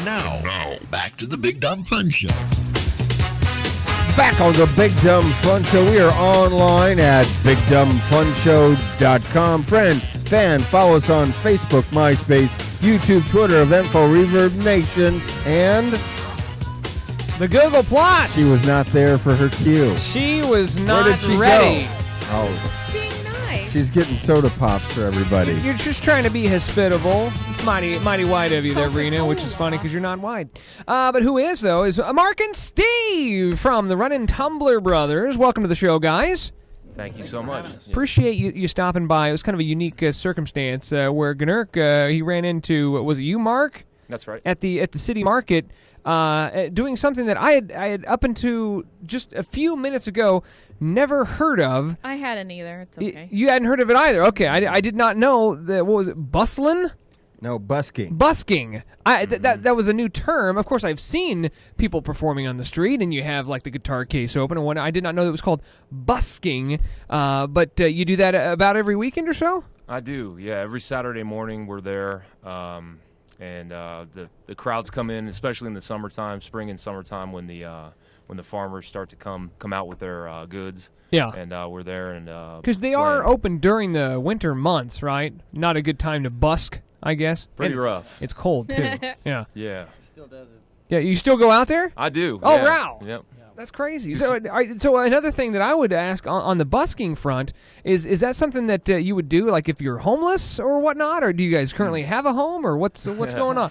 Now, back to the Big Dumb Fun Show. Back on the Big Dumb Fun Show. We are online at BigDumbFunShow.com. Friend, fan, follow us on Facebook, MySpace, YouTube, Twitter, Eventful, Reverb Nation, and the Google Plus. She was not there for her cue. She was not Where did she ready. Go? Oh, Being nice. she's getting soda pops for everybody. You're just trying to be hospitable. It's mighty wide of you there, Rena, which is funny because you're not wide. But who is, though, is Mark and Steve from the Runnin Tumbler Brothers. Welcome to the show, guys. Thank you so much. Appreciate you stopping by. It was kind of a unique circumstance where Gnurk, he ran into, was it you, Mark? That's right. At the city market, doing something that I had up until just a few minutes ago never heard of. I hadn't either. It's okay. You hadn't heard of it either. Okay, I did not know that. What was it? Bustlin'? No, busking. Busking. That was a new term. Of course, I've seen people performing on the street, and you have like the guitar case open and whatnot. I did not know that it was called busking. But you do that about every weekend or so? I do. Yeah, every Saturday morning we're there. And the crowds come in, especially in the summertime, spring and summertime, when the farmers start to come out with their goods. Yeah. And we're there and because they are open during the winter months, right? Not a good time to busk, I guess. Pretty rough. It's cold too. Yeah. Yeah. Still does it. Yeah. You still go out there? I do. Oh, yeah. wow. Yep. That's crazy. So another thing that I would ask on the busking front is that something that you would do, like if you're homeless or whatnot, or do you guys currently have a home, or what's going on?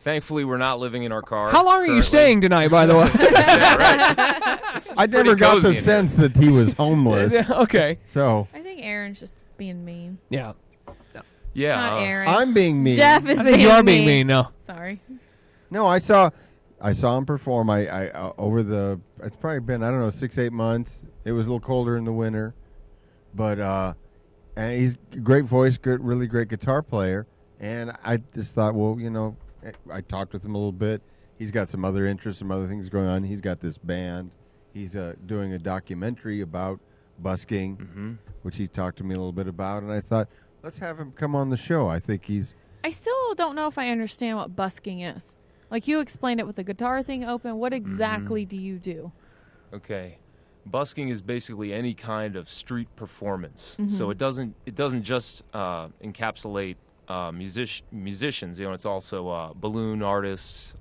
Thankfully, we're not living in our car. How long are you staying tonight, by the way? Yeah, right. I never got the sense that he was homeless. Okay. So I think Aaron's just being mean. Yeah. Yeah. Not Aaron. I'm being mean. Jeff is I think being you are mean. being mean. No. Sorry. No, I saw him perform. I over the, it's probably been, I don't know, 6-8 months. It was a little colder in the winter, but and he's a great voice, really great guitar player. And I just thought, well, I talked with him a little bit. He's got some other interests, some other things going on. He's got this band. He's doing a documentary about busking, which he talked to me a little bit about. And I thought, let's have him come on the show. I think I still don't know if I understand what busking is. Like, you explained it with the guitar thing open. What exactly do you do? Okay. Busking is basically any kind of street performance. So it doesn't just encapsulate musicians. It's also balloon artists,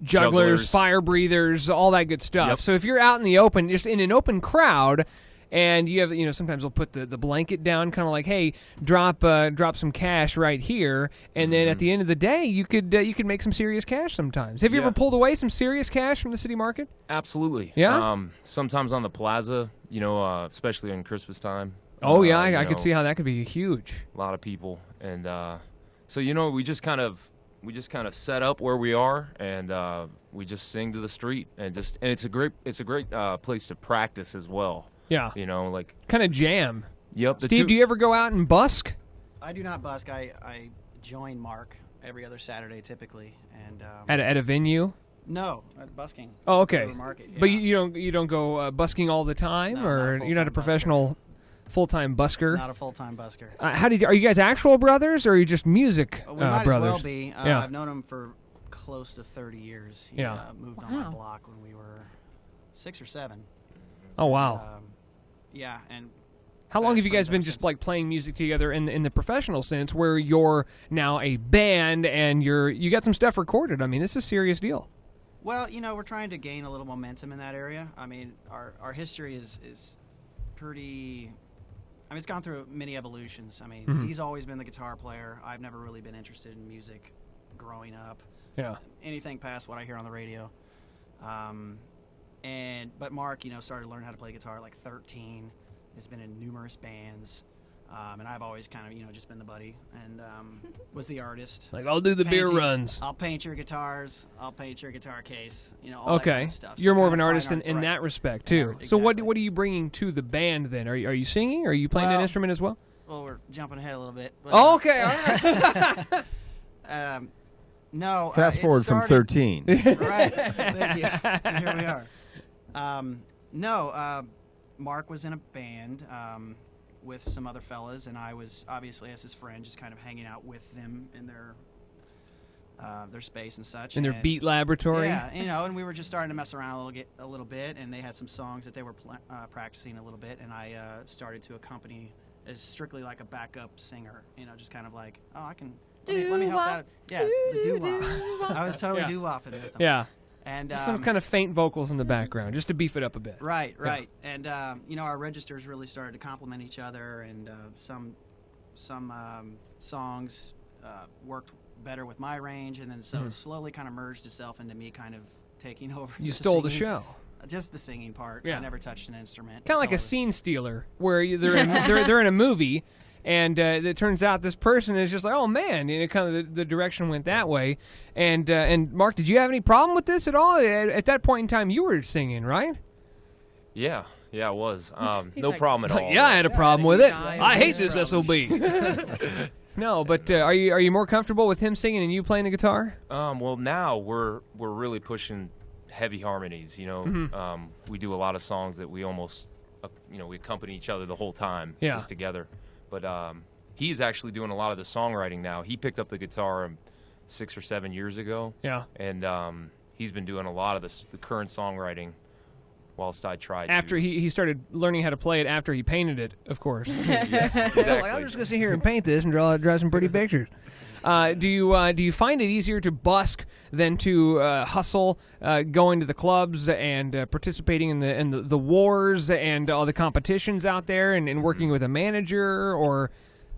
jugglers, fire breathers, all that good stuff. Yep. So if you're out in the open, just in an open crowd, and you have, sometimes they'll put the blanket down, kind of like, hey, drop some cash right here, and then at the end of the day, you could make some serious cash sometimes. Have you ever pulled away some serious cash from the city market? Absolutely. Yeah. Sometimes on the plaza, especially in Christmas time. Oh yeah, I could see how that could be huge. A lot of people, and so we just kind of set up where we are, and we just sing to the street, and it's a great place to practice as well. Yeah. Like kind of jam. Yep. Steve, do you ever go out and busk? I do not busk. I join Mark every other Saturday typically, and At a venue? No, at busking. Oh, okay. Market, yeah. But you don't go busking all the time, No, or not a you're not a professional full-time busker? Not a full-time busker. Are you guys actual brothers, or are you just music We might brothers? as well be. Yeah. I've known him for close to 30 years. He moved on my block when we were 6 or 7. Oh wow. And, yeah, and how long have you guys been just like playing music together in the professional sense, where you're now a band and you got some stuff recorded? I mean, this is a serious deal. Well, we're trying to gain a little momentum in that area. I mean, our history is pretty. I mean, it's gone through many evolutions. I mean, he's always been the guitar player. I've never really been interested in music growing up. Yeah. Anything past what I hear on the radio. But Mark, started to learn how to play guitar at like 13. Has been in numerous bands. And I've always kind of, just been the buddy and was the artist. Like, I'll do the beer runs. I'll paint your guitars. I'll paint your guitar case. All that kind of stuff. So you're more of an artist in that respect, too. Yeah, So exactly. what are you bringing to the band, then? Are you singing? Are you playing an instrument as well? Well, we're jumping ahead a little bit. But, okay. All right. No. fast forward from 13. Right. Thank you. And here we are. Mark was in a band with some other fellas, and I was obviously as his friend, just kind of hanging out with them in their their space and such. In their and, beat laboratory. Yeah, and we were just starting to mess around a little bit, and they had some songs that they were practicing a little bit, and I started to accompany as strictly like a backup singer, just kind of like, oh, I can, let me help that. Yeah, the doo-wop. I was totally doo-wopping with them. Yeah. And just some kind of faint vocals in the background, just to beef it up a bit. Right. And, our registers really started to complement each other, and some songs worked better with my range, and then so it slowly kind of merged itself into me kind of taking over. You stole the show. Just the singing part. Yeah. I never touched an instrument. Kind of like a scene stealer, where they're in a movie, and it turns out this person is just like, oh man, kind of the direction went that way. And Mark, did you have any problem with this at all? At that point in time, you were singing, right? Yeah, it was. No like, problem at all. Yeah, I had a problem with it. I hate this SOB. No, but are you more comfortable with him singing and you playing the guitar? Well, now we're really pushing heavy harmonies. We do a lot of songs that we almost, we accompany each other the whole time, just together. But he's actually doing a lot of the songwriting now. He picked up the guitar 6 or 7 years ago. Yeah. And he's been doing a lot of the current songwriting whilst I tried after to. he started learning how to play it after he painted it, of course. Exactly. Like, I'm just going to sit here and paint this and draw some pretty pictures. Do you find it easier to busk than to hustle, going to the clubs and participating in the wars and all the competitions out there and working with a manager? Or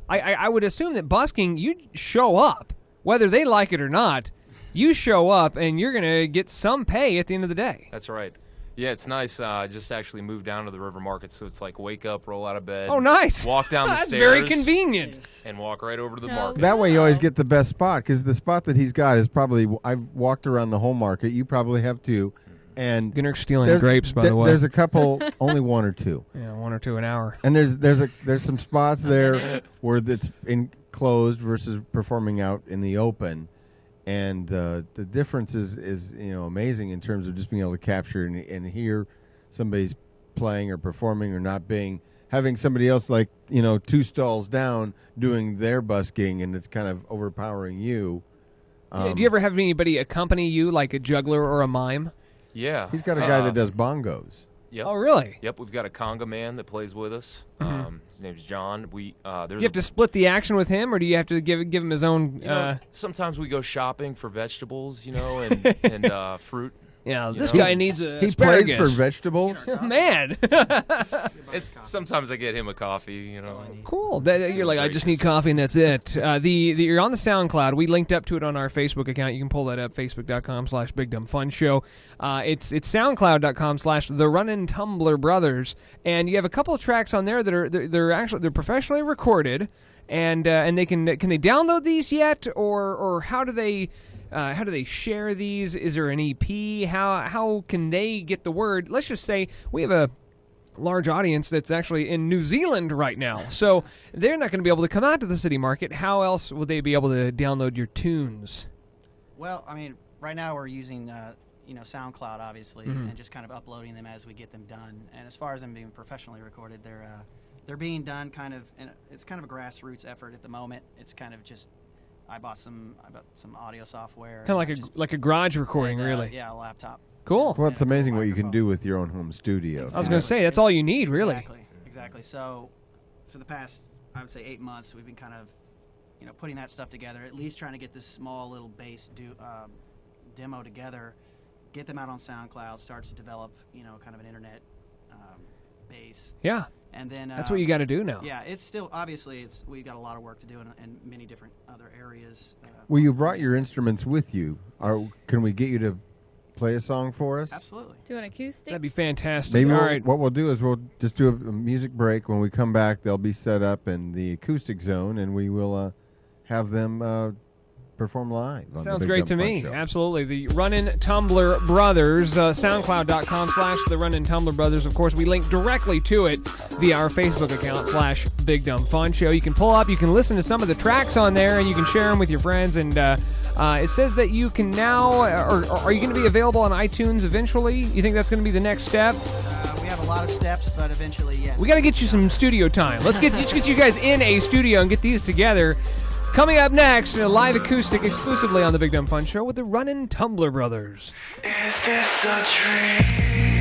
I would assume that busking, you show up, whether they like it or not. You show up and you're going to get some pay at the end of the day. That's right. Yeah, it's nice. I just actually moved down to the River Market, so it's like wake up, roll out of bed. Oh, nice. Walk down the That's stairs. very convenient. And walk right over to the market. That way you always get the best spot, because the spot that he's got is probably, I've walked around the whole market. You probably have too. And Gunner's stealing grapes, by the way. There's a couple, only one or two. Yeah, 1 or 2 an hour. And there's some spots there where it's enclosed versus performing out in the open. And the difference is amazing in terms of just being able to capture and hear somebody's playing or performing or not having somebody else like 2 stalls down doing their busking, and it's kind of overpowering you. Do you ever have anybody accompany you, like a juggler or a mime? Yeah. He's got a guy that does bongos. Yep. Oh, really? Yep, we've got a conga man that plays with us. His name's John. Do you have to split the action with him, or do you have to give him his own? Sometimes we go shopping for vegetables, and fruit. Yeah, this guy needs a. He plays for vegetables. Man, sometimes I get him a coffee. Cool. You're like, I just need coffee and that's it. You're on the SoundCloud. We linked up to it on our Facebook account. You can pull that up, facebook.com/BigDumbFunShow. It's SoundCloud.com/The Runnin Tumbler Brothers, and you have a couple of tracks on there that are they're professionally recorded, and they can they download these yet, or how do they? How do they share these? Is there an EP? How can they get the word? Let's just say we have a large audience that's actually in New Zealand right now, so they're not going to be able to come out to the city market. How else will they be able to download your tunes? Well, I mean, right now we're using SoundCloud, obviously, and just kind of uploading them as we get them done. And as far as them being professionally recorded, they're being done kind of. It's kind of a grassroots effort at the moment. It's kind of just. I bought some audio software. Kind of like a garage recording, really. Yeah, a laptop. Cool. Well, it's amazing what you can do with your own home studio. I was going to say, that's all you need, really. Exactly. So for the past, I would say 8 months, we've been kind of, putting that stuff together, at least trying to get this small little bass demo together, get them out on SoundCloud, start to develop, kind of an internet base. Yeah. And then that's what you got to do now. Yeah, it's still obviously we've got a lot of work to do in many different other areas. Well, you brought your instruments with you. Can we get you to play a song for us? Absolutely. Do an acoustic? That'd be fantastic. Maybe all right. What we'll do is we'll just do a music break. When we come back, they'll be set up in the acoustic zone, and we will have them perform live. Sounds great to me. Absolutely. The Runnin Tumbler Brothers, SoundCloud.com/The Runnin Tumbler Brothers. Of course, we link directly to it via our Facebook account /BigDumbFunShow. You can pull up, you can listen to some of the tracks on there, and you can share them with your friends. And it says that you can now, or are you going to be available on iTunes eventually? You think that's going to be the next step? We have a lot of steps, but eventually, yes. We got to get you some studio time. Let's get you guys in a studio and get these together. Coming up next, a live acoustic exclusively on the Big Dumb Fun Show with the Runnin Tumbler Brothers. Is this a dream?